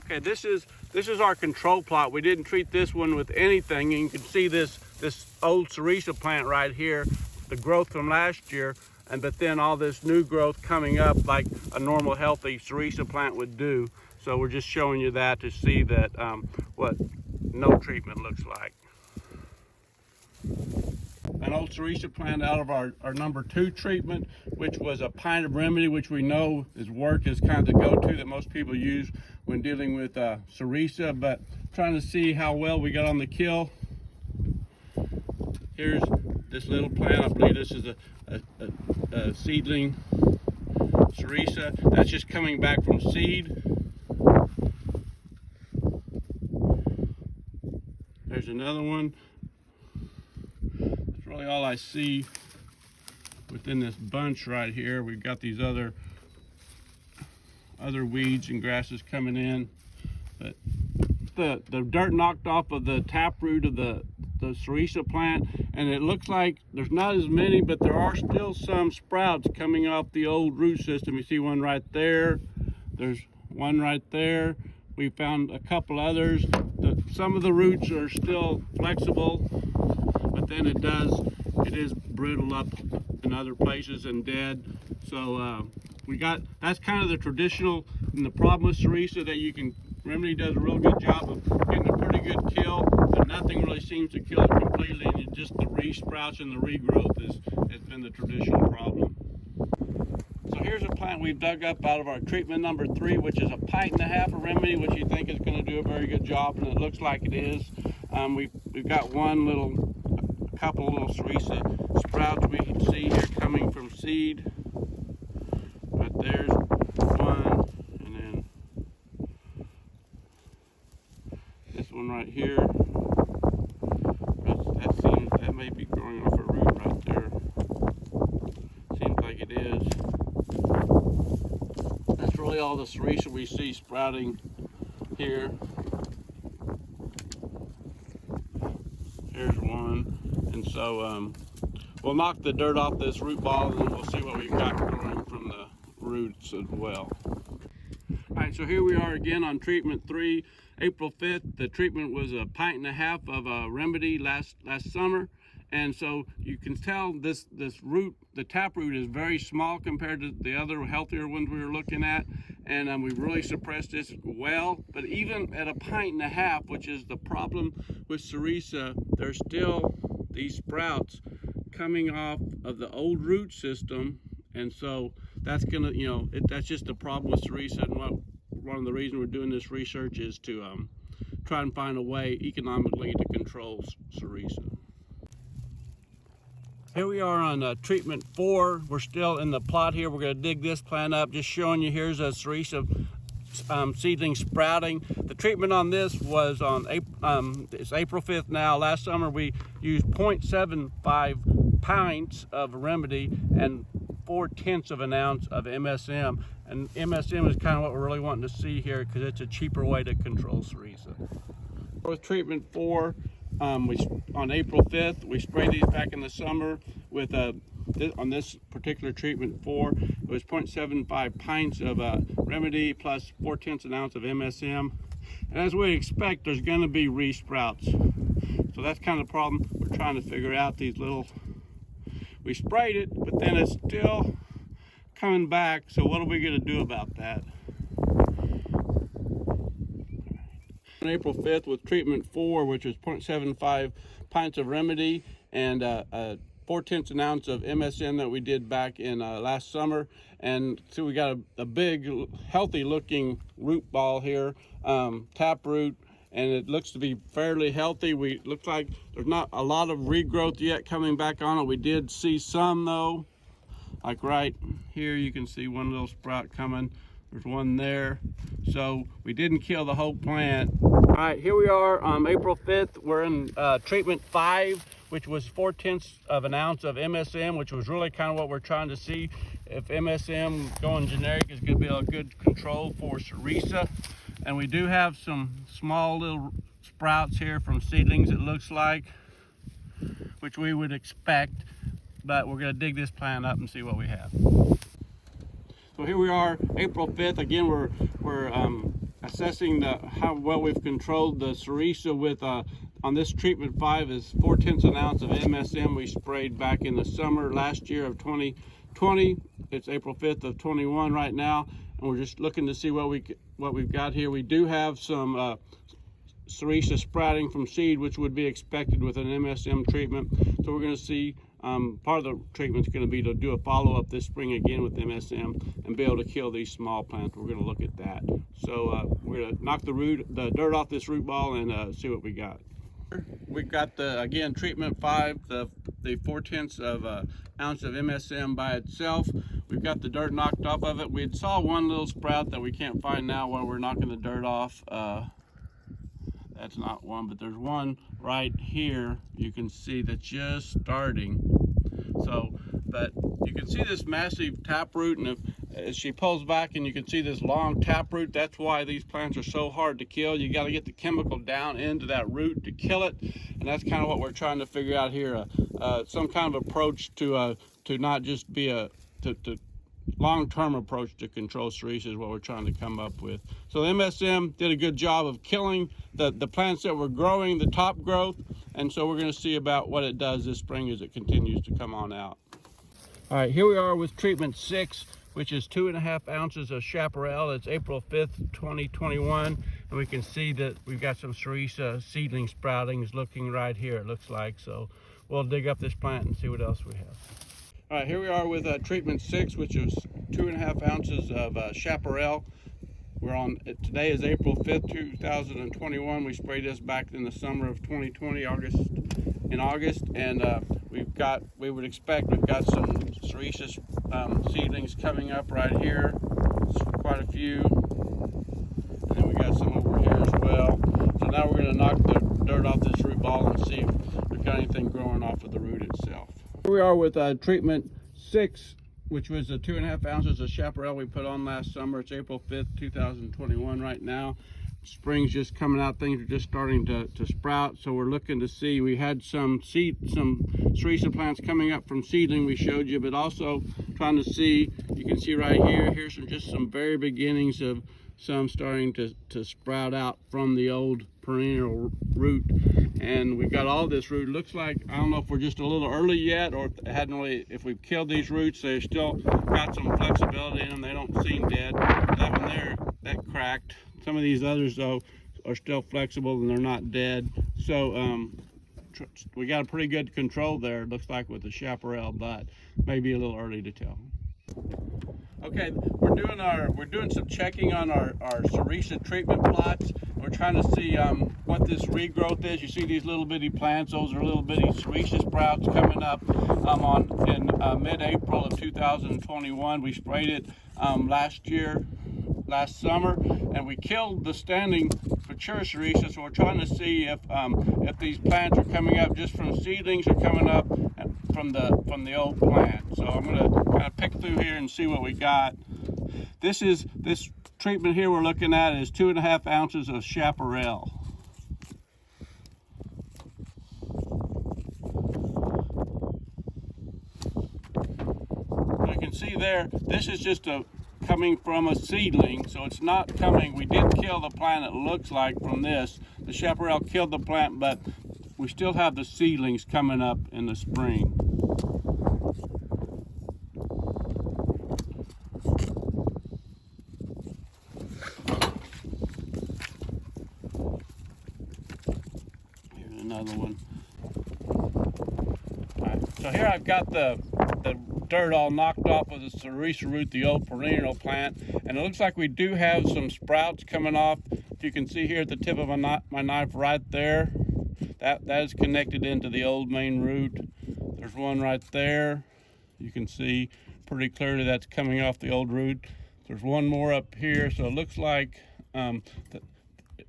Okay, this is our control plot. We didn't treat this one with anything. And you can see this old Sericea plant right here, the growth from last year, but then all this new growth coming up like a normal healthy Sericea plant would do. So we're just showing you that to see that what no treatment looks like. An old Sericea plant out of our number 2 treatment, which was a pint of remedy, which we know is kind of the go-to that most people use when dealing with Sericea, but trying to see how well we got on the kill. Here's this little plant. I believe this is a seedling Sericea that's just coming back from seed. There's another one. That's really all I see within this bunch right here. We've got these other weeds and grasses coming in, but the dirt knocked off of the taproot of the Sericea plant, and it looks like there's not as many, but there are still some sprouts coming off the old root system. You see one right there. There's one right there. We found a couple others. Some of the roots are still flexible, but then it is brittle up in other places and dead. So that's kind of the traditional, and the problem with Sericea that remedy does a real good job of getting a pretty good kill, but nothing really seems to kill it completely, and just the re-sprouts and the regrowth has been the traditional problem. So here's a plant we've dug up out of our treatment number 3, which is a pint and a half of remedy, which you think is going to do a very good job, and it looks like it is. We've got a couple little Sericea sprouts we can see here coming from seed. But there's one, and then this one right here. That may be growing off a root right there. Seems like it is. That's really all the Sericea we see sprouting here. Here's one. And so we'll knock the dirt off this root ball, and then we'll see what we've got growing from the roots as well. All right, so here we are again on treatment 3, April 5th. The treatment was a pint and a half of a remedy last summer. And so you can tell this root, the taproot, is very small compared to the other healthier ones we were looking at. And we've really suppressed this well. But even at a pint and a half, which is the problem with Sericea, there's still these sprouts coming off of the old root system. And so that's gonna, that's just the problem with Sericea. And one of the reasons we're doing this research is to try and find a way economically to control Sericea. Here we are on treatment 4. We're still in the plot here. We're going to dig this plant up. Just showing you, here's a Sericea seedling sprouting. The treatment on this was on it's April 5th now. Last summer we used 0.75 pints of remedy and 0.4 of an ounce of MSM. And MSM is kind of what we're really wanting to see here, because it's a cheaper way to control Sericea. With treatment 4, on April 5th, we sprayed these back in the summer with on this particular treatment 4, it was 0.75 pints of remedy plus 0.4 an ounce of MSM. And as we expect, there's going to be re-sprouts. So that's kind of the problem. We're trying to figure out these little, we sprayed it, but then it's still coming back. So what are we going to do about that? On April 5th with treatment 4, which was 0.75 pints of remedy and 0.4 an ounce of MSM that we did back in last summer. And so we got a big, healthy looking root ball here, taproot, and it looks to be fairly healthy. Looks like there's not a lot of regrowth yet coming back on it. We did see some though, like right here you can see one little sprout coming. There's one there. So we didn't kill the whole plant. All right, here we are on April 5th. We're in treatment 5, which was 0.4 of an ounce of MSM, which was really kind of what we're trying to see if MSM going generic is going to be a good control for Sericea. And we do have some small little sprouts here from seedlings, it looks like, which we would expect, but we're going to dig this plant up and see what we have. So here we are, April 5th. Again, we're assessing how well we've controlled the Sericea with on this treatment 5 is 4/10 an ounce of MSM we sprayed back in the summer last year of 2020. It's April 5th of 21 right now, and we're just looking to see what we've got here. We do have some Sericea sprouting from seed, which would be expected with an MSM treatment. So we're going to see part of the treatment is going to be to do a follow-up this spring again with MSM and be able to kill these small plants. We're going to look at that. So we're going to knock the dirt off this root ball and see what we got. We've got the, again, treatment 5, the 4/10 of an ounce of MSM by itself. We've got the dirt knocked off of it. We saw one little sprout that we can't find now while we're knocking the dirt off. That's not one, but there's one right here. You can see that's just starting. So, but you can see this massive taproot, and as she pulls back and you can see this long taproot, that's why these plants are so hard to kill. You got to get the chemical down into that root to kill it, and that's kind of what we're trying to figure out here. Some kind of approach to not just be to long-term approach to control Sericea is what we're trying to come up with. So the MSM did a good job of killing the plants that were growing, the top growth, and so we're going to see about what it does this spring as it continues to come on out. All right, here we are with treatment 6, which is 2.5 ounces of chaparral. It's April 5th, 2021, and we can see that we've got some Sericea seedling sproutings looking right here, it looks like. So we'll dig up this plant and see what else we have. All right, here we are with treatment 6, which is 2.5 ounces of chaparral. Today is April 5th, 2021. We sprayed this back in the summer of 2020, in August, and we would expect we've got some Sericea seedlings coming up right here. Quite a few, and then we got some over here as well. So now we're going to knock the dirt off this root ball and see if we've got anything growing off of the root itself. Here we are with treatment 6, which was the 2.5 ounces of chaparral we put on last summer. It's April 5th, 2021 right now. Spring's just coming out, things are just starting to sprout, so we're looking to see. We had some Sericea plants coming up from seedling we showed you, but also trying to see, you can see right here, here's just some very beginnings of some starting to sprout out from the old perennial root. And we've got all this root. Looks like, I don't know if we're just a little early yet, or if we've killed these roots, they've still got some flexibility in them. They don't seem dead. That one there, that cracked. Some of these others though are still flexible and they're not dead. So we got a pretty good control there, it looks like, with the chaparral, but maybe a little early to tell. Okay, we're doing some checking on our Sericea treatment plots. We're trying to see what this regrowth is. You see these little bitty plants; those are little bitty Sericea sprouts coming up in mid-April of 2021. We sprayed it last summer, and we killed the standing mature Sericea. So we're trying to see if these plants are coming up just from seedlings or coming up from the old plant. So I'm going to kind of pick through here and see what we got. This treatment here we're looking at is 2.5 ounces of chaparral. You can see there, this is just coming from a seedling, so it's not coming. We did kill the plant, it looks like, from this. The chaparral killed the plant, but we still have the seedlings coming up in the spring. Here's another one. All right, so here I've got the dirt all knocked off of the Sericea root, the old perennial plant, and it looks like we do have some sprouts coming off. If you can see here at the tip of my knife right there, that is connected into the old main root. There's one right there. You can see pretty clearly that's coming off the old root. There's one more up here, so it looks like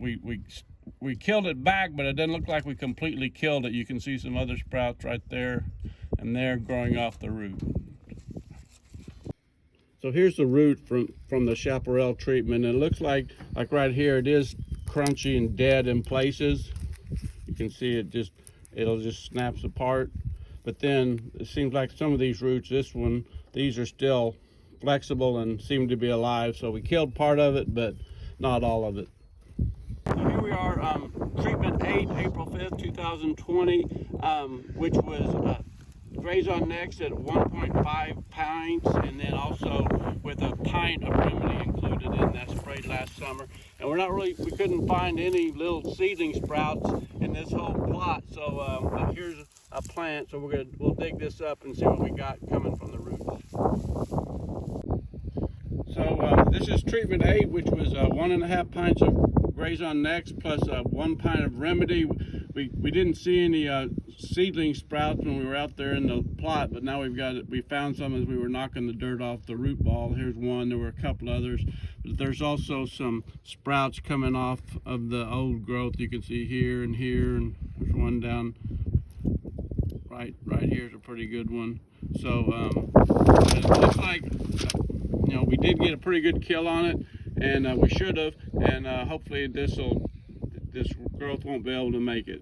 we killed it back, but it doesn't look like we completely killed it. You can see some other sprouts right there and there growing off the root. So here's the root from the chaparral treatment, and it looks like right here it is crunchy and dead in places. You can see it'll just snaps apart. But then it seems like some of these roots, these are still flexible and seem to be alive. So we killed part of it, but not all of it. So here we are, treatment 8, April 5th, 2020, which was graze on next at 1.5 pints, and then also with a pint of remedy included in that sprayed last summer. And we couldn't find any little seedling sprouts in this whole plot. So but here's a plant, so we'll dig this up and see what we got coming from the roots. So this is treatment 8, which was 1.5 pints of graze on next plus 1 pint of remedy. We didn't see any seedling sprouts when we were out there in the plot, but now we found some as we were knocking the dirt off the root ball. Here's one. There were a couple others, but there's also some sprouts coming off of the old growth. You can see here, and there's one down right here is a pretty good one. So it looks like we did get a pretty good kill on it, and we should have, and hopefully this growth won't be able to make it.